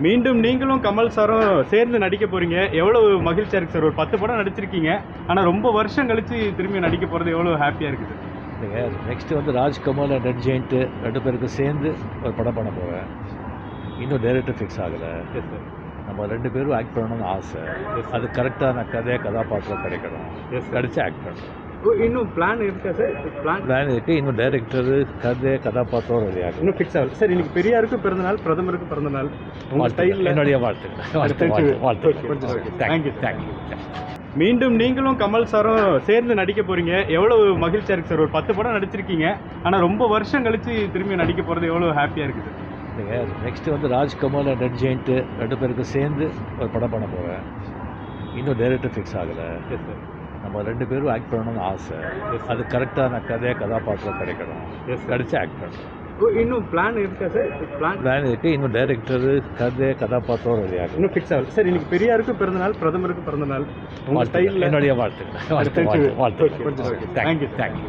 மீண்டும் நீங்களும் கமல் சாரும் சேர்ந்து நடிக்க போறீங்க. எவ்வளவு மகிழ்ச்சியா இருக்கு சார்? ஒரு 10 படம் நடிச்சிருக்கீங்க. ஆனா ரொம்ப வருஷம் கழிச்சு திரும்பி நடிக்க போறது எவ்வளவு ஹாப்பியா இருக்குது? இல்லைங்க, நெக்ஸ்ட்டு வந்து ராஜ்கமல் அண்ட் ரெட் ஜெயிண்ட்டு 2 பேருக்கு சேர்ந்து ஒரு படம் பண்ண போகிறேன். இன்னும் டைரக்டர் ஃபிக்ஸ் ஆகலை. Yes sir. நம்ம 2 பேரும் ஆக்ட் பண்ணணும்னு ஆசை. அது கரெக்டான கதாபாத்திரம் கிடைக்கணும். எஸ் கிடைச்சி ஆக்ட் பண்ணணும். இன்னும் பிளான் இருக்கா சார்? பிளான் இருக்குது. இன்னும் டைரக்டரு கதாபாத்திரம் ரெடி ஆகும். இன்னும் ஃபிக்ஸ் ஆகல சார். இன்னைக்கு பெரியாருக்கு பிறந்த நாள், பிரதமருக்கு பிறந்த நாள். உங்க ஸ்டைலில் என்னுடைய வாழ்த்துக்கள். தேங்க்யூ. மீண்டும் நீங்களும் கமல் சாரும் சேர்ந்து நடிக்க போறீங்க. எவ்வளவு மகிழ்ச்சியா இருக்கு சார்? ஒரு 10 படம் நடிச்சிருக்கீங்க. ஆனா ரொம்ப வருஷம் கழிச்சு திரும்பி நடிக்க போறது எவ்வளவு ஹாப்பியா இருக்குது? இல்லைங்க, நெக்ஸ்ட்டு வந்து ராஜ்கமல் அண்ட் ரெட் ஜெயிண்ட்டு 2 பேருக்கு சேர்ந்து ஒரு படம் பண்ண போகிறேன். இன்னும் டைரக்டர் ஃபிக்ஸ் ஆகலை. Yes sir. நம்ம 2 பேரும் ஆக்ட் பண்ணணும்னு ஆசை. அது கரெக்டான கதாபாத்திரம் கிடைக்கணும். கிடைச்சி ஆக்ட் பண்ணணும். இன்னும் பிளான் இருக்கா சார்? பிளான் இருக்குது. இன்னும் டைரக்டரு கதாபாத்திரம் ரெடி ஆகும். இன்னும் ஃபிக்ஸ் ஆகல சார். இன்னைக்கு பெரியாருக்கு பிறந்த நாள், பிரதமருக்கு பிறந்த நாள். உங்க ஸ்டைலில் என்னுடைய வாழ்த்துக்கள். தேங்க்யூ.